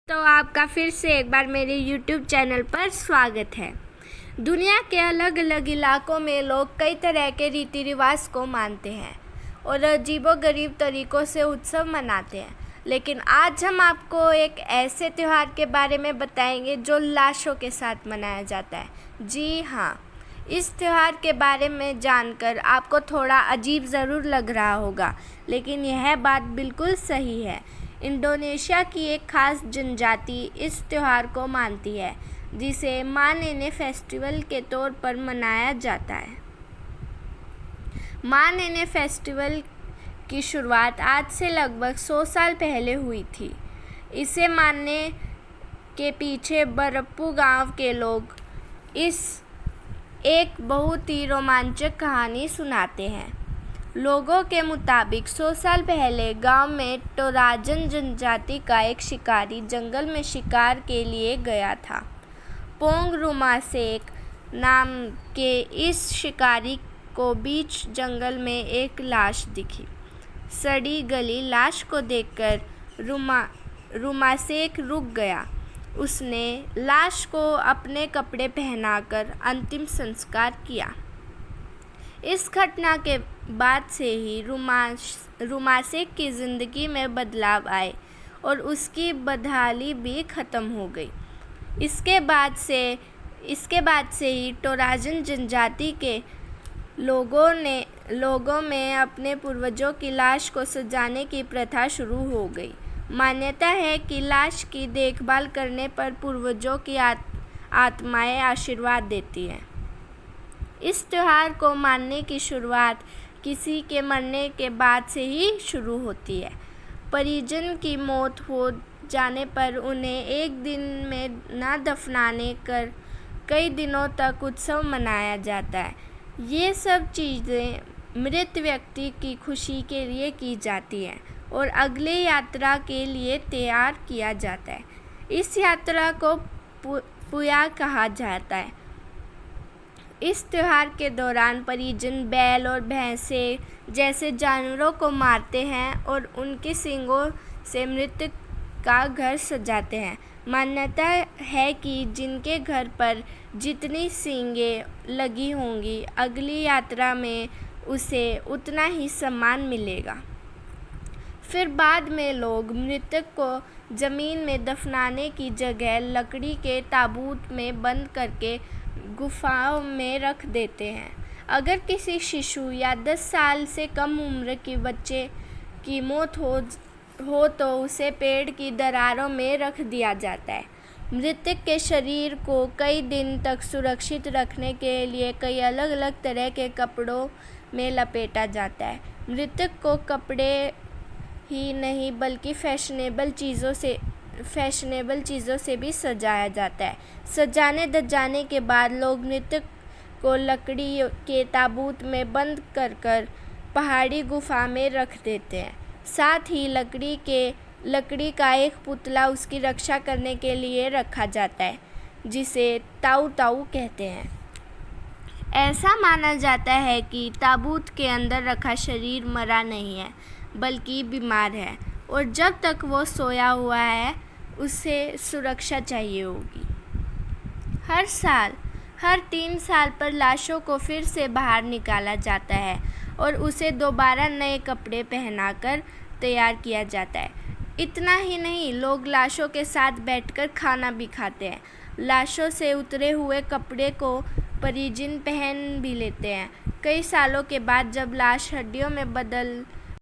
तो आपका फिर से एक बार मेरे YouTube चैनल पर स्वागत है। दुनिया के अलग अलग इलाकों में लोग कई तरह के रीति रिवाज को मानते हैं और अजीबोगरीब तरीक़ों से उत्सव मनाते हैं। लेकिन आज हम आपको एक ऐसे त्यौहार के बारे में बताएंगे जो लाशों के साथ मनाया जाता है। जी हाँ, इस त्यौहार के बारे में जानकर आपको थोड़ा अजीब ज़रूर लग रहा होगा, लेकिन यह बात बिल्कुल सही है। इंडोनेशिया की एक खास जनजाति इस त्यौहार को मानती है, जिसे मा नेने फेस्टिवल के तौर पर मनाया जाता है। मा नेने फेस्टिवल की शुरुआत आज से लगभग 100 साल पहले हुई थी। इसे मानने के पीछे बरप्पू गांव के लोग एक बहुत ही रोमांचक कहानी सुनाते हैं। लोगों के मुताबिक 100 साल पहले गांव में टोराजन जनजाति का एक शिकारी जंगल में शिकार के लिए गया था। पोंग रुमासेक नाम के इस शिकारी को बीच जंगल में एक लाश दिखी। सड़ी गली लाश को देखकर रुमासेक रुक गया। उसने लाश को अपने कपड़े पहनाकर अंतिम संस्कार किया। इस घटना के बाद से ही रुमासेक की ज़िंदगी में बदलाव आए और उसकी बदहाली भी ख़त्म हो गई। इसके बाद से ही टोराजन जनजाति के लोगों में अपने पूर्वजों की लाश को सजाने की प्रथा शुरू हो गई। मान्यता है कि लाश की देखभाल करने पर पूर्वजों की आत्माएं आशीर्वाद देती हैं। इस त्यौहार को मानने की शुरुआत किसी के मरने के बाद से ही शुरू होती है। परिजन की मौत हो जाने पर उन्हें एक दिन में न दफनाने कर कई दिनों तक उत्सव मनाया जाता है। ये सब चीज़ें मृत व्यक्ति की खुशी के लिए की जाती हैं और अगले यात्रा के लिए तैयार किया जाता है। इस यात्रा को पुया कहा जाता है। इस त्यौहार के दौरान परिजन बैल और भैंसे जैसे जानवरों को मारते हैं और उनके सींगों से मृतक का घर सजाते हैं। मान्यता है कि जिनके घर पर जितनी सींगें लगी होंगी, अगली यात्रा में उसे उतना ही सम्मान मिलेगा। फिर बाद में लोग मृतक को ज़मीन में दफनाने की जगह लकड़ी के ताबूत में बंद करके गुफाओं में रख देते हैं। अगर किसी शिशु या 10 साल से कम उम्र के बच्चे की मौत हो तो उसे पेड़ की दरारों में रख दिया जाता है। मृतक के शरीर को कई दिन तक सुरक्षित रखने के लिए कई अलग अलग तरह के कपड़ों में लपेटा जाता है। मृतक को कपड़े ही नहीं बल्कि फैशनेबल चीज़ों से भी सजाया जाता है। सजाने धजाने के बाद लोग मृतक को लकड़ी के ताबूत में बंद कर पहाड़ी गुफा में रख देते हैं। साथ ही लकड़ी का एक पुतला उसकी रक्षा करने के लिए रखा जाता है, जिसे ताऊ ताऊ कहते हैं। ऐसा माना जाता है कि ताबूत के अंदर रखा शरीर मरा नहीं है बल्कि बीमार है और जब तक वो सोया हुआ है उसे सुरक्षा चाहिए होगी। हर 3 साल पर लाशों को फिर से बाहर निकाला जाता है और उसे दोबारा नए कपड़े पहनाकर तैयार किया जाता है। इतना ही नहीं, लोग लाशों के साथ बैठकर खाना भी खाते हैं। लाशों से उतरे हुए कपड़े को परिजन पहन भी लेते हैं। कई सालों के बाद जब लाश हड्डियों में बदल